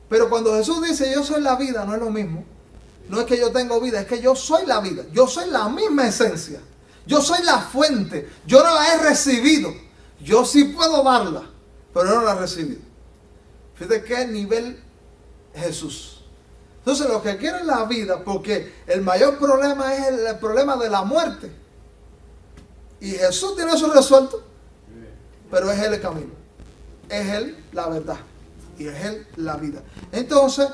Pero cuando Jesús dice yo soy la vida, no es lo mismo. No es que yo tengo vida, es que yo soy la vida. Yo soy la misma esencia. Yo soy la fuente. Yo no la he recibido. Yo sí puedo darla, pero no la he recibido. Fíjate qué nivel Jesús. Entonces los que quieren la vida, porque el mayor problema es el problema de la muerte. Y Jesús tiene eso resuelto, pero es Él el camino. Es Él la verdad. Y es Él la vida. Entonces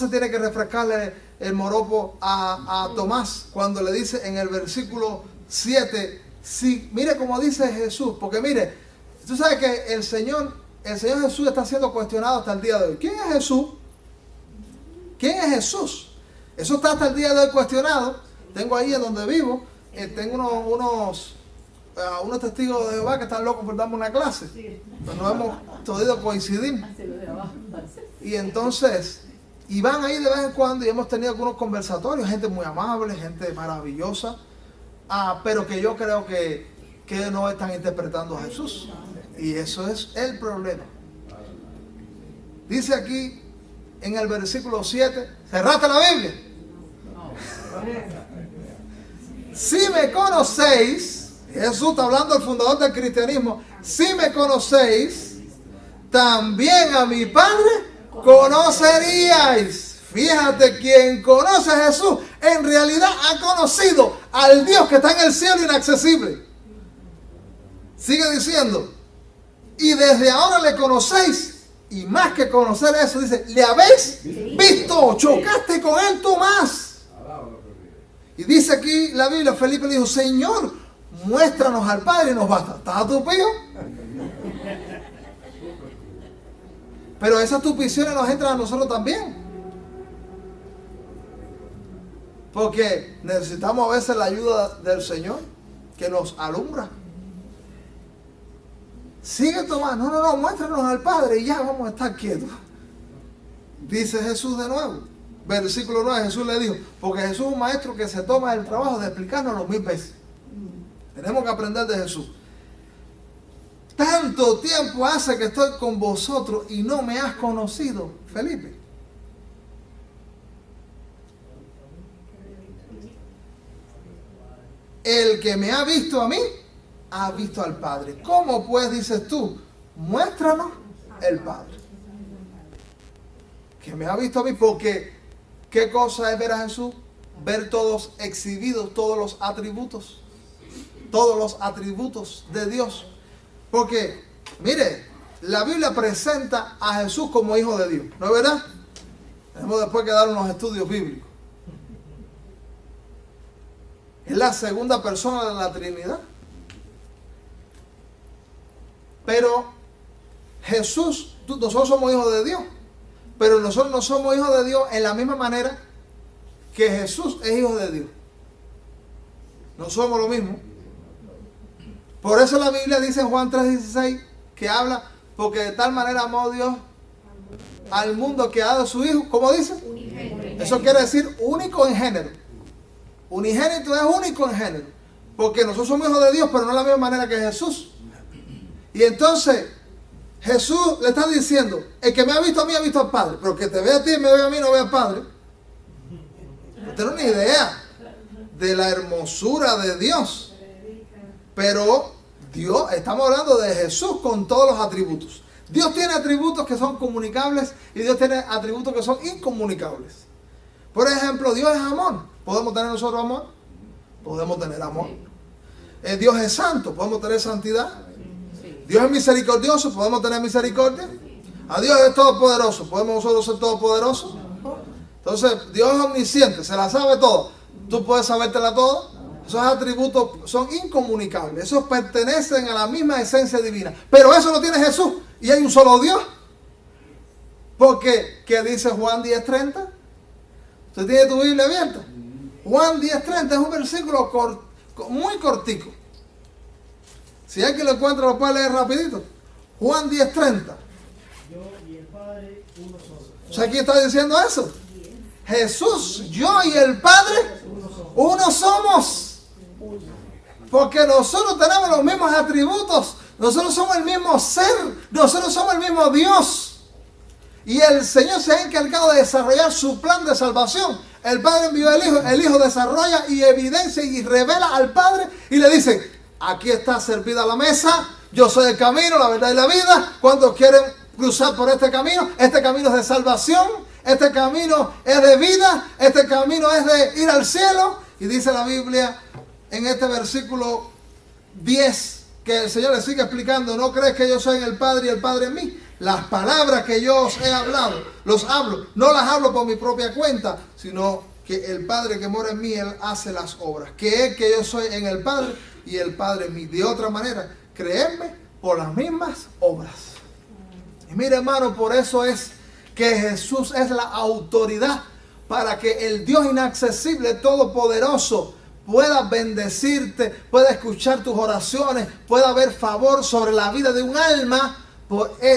tiene que refrescarle el moropo a Tomás cuando le dice en el versículo 7, sí, mire cómo dice Jesús, porque mire, tú sabes que el Señor Jesús está siendo cuestionado hasta el día de hoy. ¿Quién es Jesús? ¿Quién es Jesús? Eso está hasta el día de hoy cuestionado. Tengo ahí en donde vivo, tengo unos testigos de Jehová que están locos por darme una clase. Pues no hemos podido coincidir. Y entonces, y van ahí de vez en cuando y hemos tenido algunos conversatorios, gente muy amable, gente maravillosa, pero que yo creo que no están interpretando a Jesús. Y eso es el problema. Dice aquí en el versículo 7, ¿cerraste la Biblia? Si me conocéis, Jesús está hablando al fundador del cristianismo, si me conocéis, también a mi Padre conoceríais. Fíjate, quien conoce a Jesús, en realidad ha conocido al Dios que está en el cielo inaccesible. Sigue diciendo, y desde ahora le conocéis, y más que conocer eso, dice, ¿le habéis visto? Chocaste con él tú más. Y dice aquí la Biblia, Felipe le dijo, Señor, muéstranos al Padre y nos basta. ¿Estás tupido? Pero esas tupiciones nos entran a nosotros también. Porque necesitamos a veces la ayuda del Señor que nos alumbra. Sigue tomando, no, muéstranos al Padre y ya vamos a estar quietos. Dice Jesús de nuevo, versículo 9, Jesús le dijo, porque Jesús es un maestro que se toma el trabajo de explicárnoslo 1000 veces. Tenemos que aprender de Jesús. Tanto tiempo hace que estoy con vosotros y no me has conocido, Felipe. El que me ha visto a mí, ha visto al Padre. ¿Cómo pues dices tú? Muéstranos el Padre. Que me ha visto a mí, porque ¿qué cosa es ver a Jesús? Ver todos exhibidos, todos los atributos de Dios. Porque, mire, la Biblia presenta a Jesús como hijo de Dios, ¿no es verdad? Tenemos después que dar unos estudios bíblicos. Es la segunda persona de la Trinidad. Pero Jesús, nosotros somos hijos de Dios, pero nosotros no somos hijos de Dios en la misma manera que Jesús es hijo de Dios. No somos lo mismo. Por eso la Biblia dice en Juan 3:16 que habla, porque de tal manera amó Dios al mundo que ha dado a su hijo, ¿cómo dice? Eso quiere decir único en género. Unigénito es único en género. Porque nosotros somos hijos de Dios, pero no de la misma manera que Jesús. Y entonces Jesús le está diciendo, el que me ha visto a mí ha visto al Padre, pero el que te ve a ti y me ve a mí no ve al Padre. No tiene una idea de la hermosura de Dios. Pero Dios, estamos hablando de Jesús con todos los atributos. Dios tiene atributos que son comunicables y Dios tiene atributos que son incomunicables. Por ejemplo, Dios es amor. ¿Podemos tener nosotros amor? Podemos tener amor. Dios es santo. ¿Podemos tener santidad? Dios es misericordioso. ¿Podemos tener misericordia? A Dios es todopoderoso. ¿Podemos nosotros ser todopoderosos? Entonces, Dios es omnisciente. Se la sabe todo. ¿Tú puedes sabértela todo? Esos atributos son incomunicables. Esos pertenecen a la misma esencia divina. Pero eso lo tiene Jesús. Y hay un solo Dios. Porque, ¿qué dice Juan 10:30? ¿Usted tiene tu Biblia abierta? Juan 10:30 es un versículo muy cortico. Si alguien lo encuentra, lo puede leer rapidito. Juan 10:30. Yo y el Padre, uno solo. O sea, ¿quién está diciendo eso? Jesús, yo y el Padre, uno somos. Porque nosotros tenemos los mismos atributos. Nosotros somos el mismo ser. Nosotros somos el mismo Dios. Y el Señor se ha encargado de desarrollar su plan de salvación. El Padre envió al Hijo. El Hijo desarrolla y evidencia y revela al Padre. Y le dice, aquí está servida la mesa. Yo soy el camino, la verdad y la vida. ¿Cuántos quieren cruzar por este camino? Este camino es de salvación. Este camino es de vida. Este camino es de ir al cielo. Y dice la Biblia en este versículo 10 que el Señor le sigue explicando, ¿no crees que yo soy en el Padre y el Padre en mí? Las palabras que yo os he hablado, los hablo, no las hablo por mi propia cuenta, sino que el Padre que mora en mí, Él hace las obras. Que es que yo soy en el Padre y el Padre en mí. De otra manera, creedme por las mismas obras. Y mire, hermano, por eso es que Jesús es la autoridad para que el Dios inaccesible, todopoderoso, pueda bendecirte, pueda escuchar tus oraciones, pueda haber favor sobre la vida de un alma.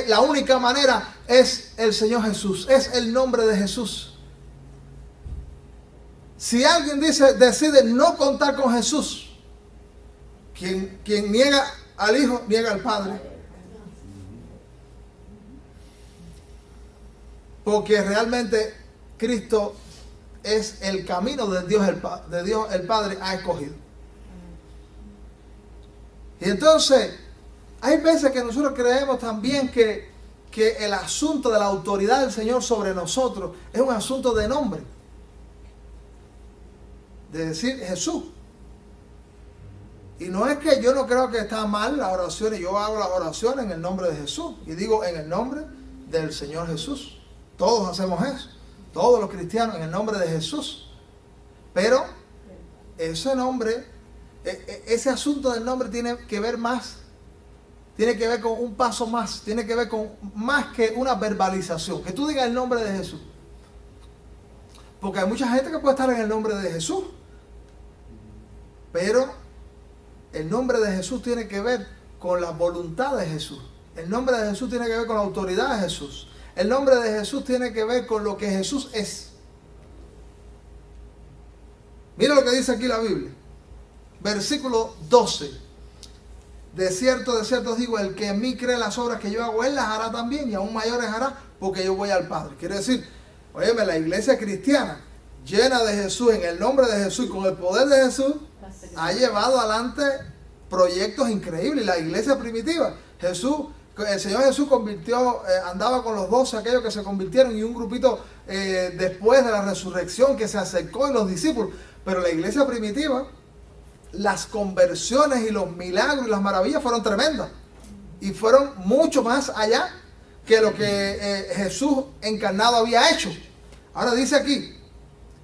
La única manera es el Señor Jesús, es el nombre de Jesús. Si alguien decide no contar con Jesús, quien niega al Hijo, niega al Padre. Porque realmente Cristo es el camino de Dios el Padre ha escogido. Y entonces, hay veces que nosotros creemos también que el asunto de la autoridad del Señor sobre nosotros es un asunto de nombre. De decir Jesús. Y no es que yo no creo que está mal las oraciones. Yo hago las oraciones en el nombre de Jesús. Y digo en el nombre del Señor Jesús. Todos hacemos eso. Todos los cristianos en el nombre de Jesús. Pero ese nombre, ese asunto del nombre tiene que ver más. Tiene que ver con un paso más. Tiene que ver con más que una verbalización. Que tú digas el nombre de Jesús. Porque hay mucha gente que puede estar en el nombre de Jesús. Pero el nombre de Jesús tiene que ver con la voluntad de Jesús. El nombre de Jesús tiene que ver con la autoridad de Jesús. El nombre de Jesús tiene que ver con lo que Jesús es. Mira lo que dice aquí la Biblia. Versículo 12. De cierto os digo, el que en mí cree las obras que yo hago, él las hará también y aún mayores hará, porque yo voy al Padre. Quiere decir, óyeme, la iglesia cristiana llena de Jesús, en el nombre de Jesús y con el poder de Jesús, ha llevado adelante proyectos increíbles. La iglesia primitiva, el Señor Jesús andaba con los 12, aquellos que se convirtieron, y un grupito después de la resurrección que se acercó, y los discípulos. Pero la iglesia primitiva, las conversiones y los milagros y las maravillas fueron tremendas. Y fueron mucho más allá que lo que Jesús encarnado había hecho. Ahora dice aquí,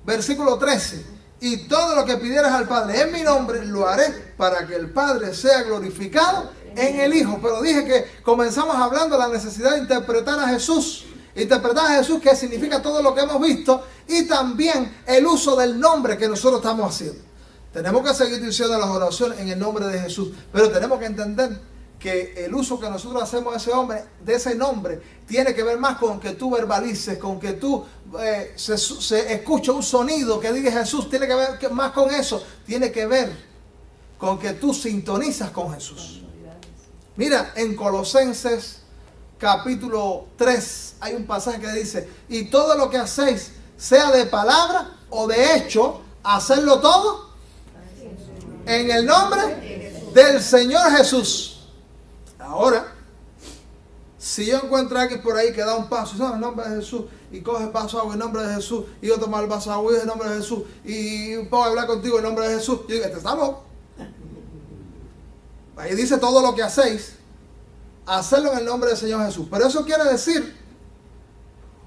versículo 13, y todo lo que pidieras al Padre en mi nombre, lo haré para que el Padre sea glorificado en el Hijo. Pero dije que comenzamos hablando de la necesidad de interpretar a Jesús. Interpretar a Jesús, que significa todo lo que hemos visto, y también el uso del nombre que nosotros estamos haciendo. Tenemos que seguir diciendo las oraciones en el nombre de Jesús, pero tenemos que entender que que el uso que nosotros hacemos de ese nombre tiene que ver más con que tú verbalices, con que tú se escuche un sonido que diga Jesús, tiene que ver más con eso, tiene que ver con que tú sintonizas con Jesús. Mira, en Colosenses capítulo 3 hay un pasaje que dice: y todo lo que hacéis, sea de palabra o de hecho, hacerlo todo en el nombre del Señor Jesús. Ahora, si yo encuentro a alguien por ahí que da un paso, en el nombre de Jesús, y coge el vaso de agua en nombre de Jesús, y yo tomo el vaso de agua en nombre de Jesús, y puedo hablar contigo en nombre de Jesús, yo digo, este está loco. Ahí dice todo lo que hacéis, hacerlo en el nombre del Señor Jesús. Pero eso quiere decir,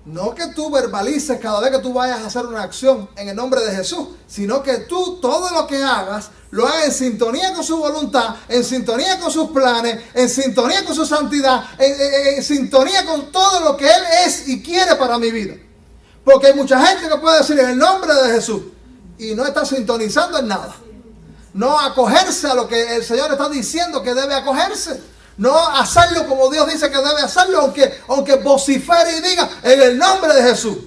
no que tú verbalices cada vez que tú vayas a hacer una acción en el nombre de Jesús, sino que tú todo lo que hagas, lo hagas en sintonía con su voluntad, en sintonía con sus planes, en sintonía con su santidad, en sintonía con todo lo que Él es y quiere para mi vida. Porque hay mucha gente que puede decir en el nombre de Jesús y no está sintonizando en nada. No acogerse a lo que el Señor está diciendo que debe acogerse. No hacerlo como Dios dice que debe hacerlo, aunque vocifere y diga en el nombre de Jesús.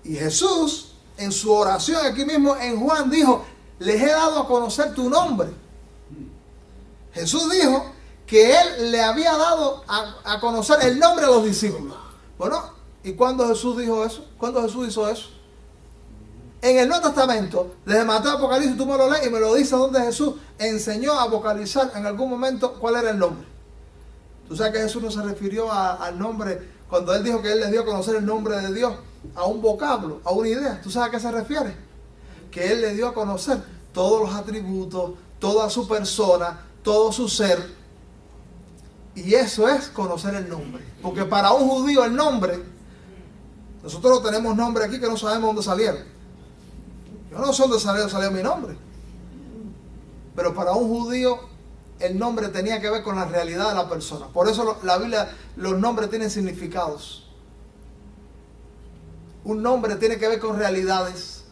Y Jesús, en su oración aquí mismo en Juan, dijo: les he dado a conocer tu nombre. Jesús dijo que Él le había dado a conocer el nombre a los discípulos. Bueno, ¿y cuándo Jesús dijo eso? ¿Cuándo Jesús hizo eso? En el Nuevo Testamento, desde Mateo a Apocalipsis, tú me lo lees y me lo dices donde Jesús enseñó a vocalizar en algún momento cuál era el nombre. Tú sabes que Jesús no se refirió al nombre, cuando Él dijo que Él les dio a conocer el nombre de Dios, a un vocablo, a una idea. ¿Tú sabes a qué se refiere? Que Él les dio a conocer todos los atributos, toda su persona, todo su ser. Y eso es conocer el nombre. Porque para un judío el nombre, nosotros tenemos nombres aquí que no sabemos dónde salieron. Yo no sé dónde salió mi nombre. Pero para un judío el nombre tenía que ver con la realidad de la persona. Por eso la Biblia, los nombres tienen significados. Un nombre tiene que ver con realidades.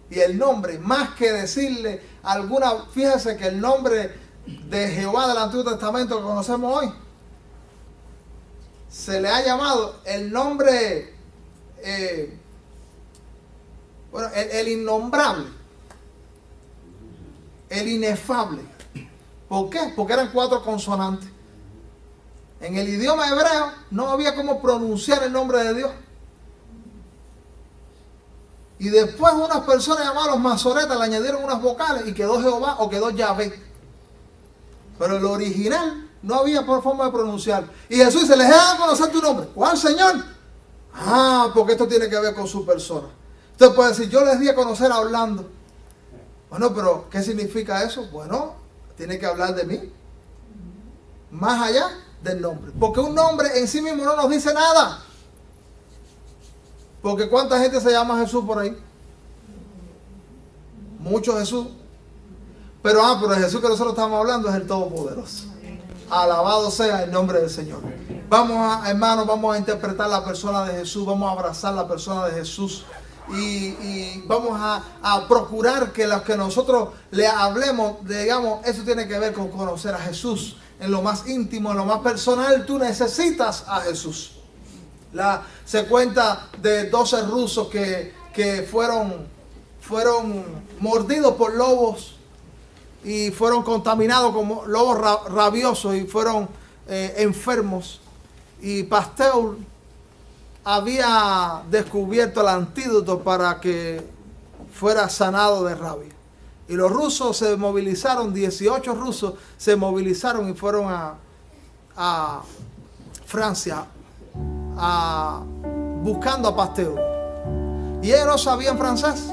Y el nombre, más que decirle alguna, fíjese que el nombre de Jehová del Antiguo Testamento que conocemos hoy, se le ha llamado el nombre... el innombrable, el inefable. ¿Por qué? Porque eran 4 consonantes. En el idioma hebreo no había cómo pronunciar el nombre de Dios. Y después unas personas llamadas los masoretas le añadieron unas vocales y quedó Jehová o quedó Yahvé. Pero el original no había forma de pronunciar. Y Jesús dice: les he dado a conocer tu nombre. ¿Cuál, Señor? Porque esto tiene que ver con su persona. Usted puede decir: yo les di a conocer a Orlando. Bueno, pero ¿qué significa eso? Bueno, tiene que hablar de mí. Más allá del nombre. Porque un nombre en sí mismo no nos dice nada. Porque ¿cuánta gente se llama Jesús por ahí? Mucho Jesús. Pero el Jesús que nosotros estamos hablando es el Todopoderoso. Alabado sea el nombre del Señor. Hermanos, vamos a interpretar la persona de Jesús. Vamos a abrazar la persona de Jesús. Y vamos a procurar que los que nosotros le hablemos, digamos, eso tiene que ver con conocer a Jesús en lo más íntimo, en lo más personal. Tú necesitas a Jesús. Se cuenta de 12 rusos que fueron mordidos por lobos y fueron contaminados como lobos rabiosos y fueron enfermos. Y Pasteur había descubierto el antídoto para que fuera sanado de rabia. Y los rusos se movilizaron, 18 rusos se movilizaron y fueron a Francia buscando a Pasteur. Y ellos no sabían francés,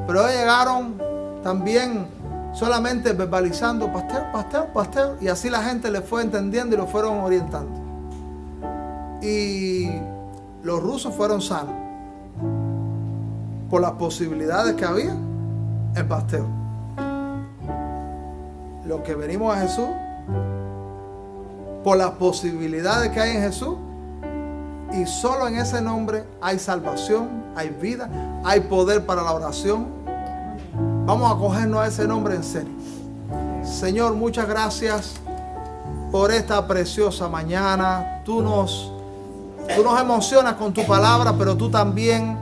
pero ellos llegaron también solamente verbalizando Pasteur, Pasteur, Pasteur, y así la gente le fue entendiendo y lo fueron orientando. Y los rusos fueron sanos por las posibilidades que había en Pasteur. Los que venimos a Jesús, por las posibilidades que hay en Jesús, y solo en ese nombre hay salvación, hay vida, hay poder para la oración. Vamos a cogernos a ese nombre en serio. Señor, muchas gracias por esta preciosa mañana. Tú nos emocionas con tu palabra, pero tú también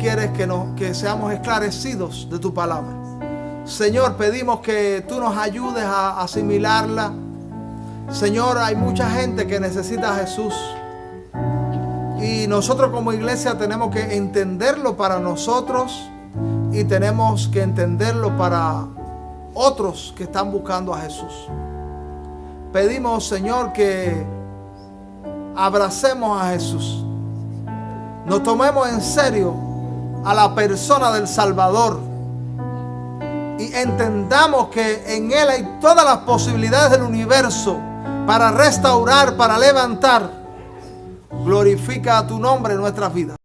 quieres que seamos esclarecidos de tu palabra. Señor, pedimos que tú nos ayudes a asimilarla. Señor, hay mucha gente que necesita a Jesús. Y nosotros como iglesia tenemos que entenderlo para nosotros y tenemos que entenderlo para otros que están buscando a Jesús. Pedimos, Señor, que abracemos a Jesús. Nos tomemos en serio a la persona del Salvador y entendamos que en Él hay todas las posibilidades del universo para restaurar, para levantar. Glorifica tu nombre en nuestras vidas.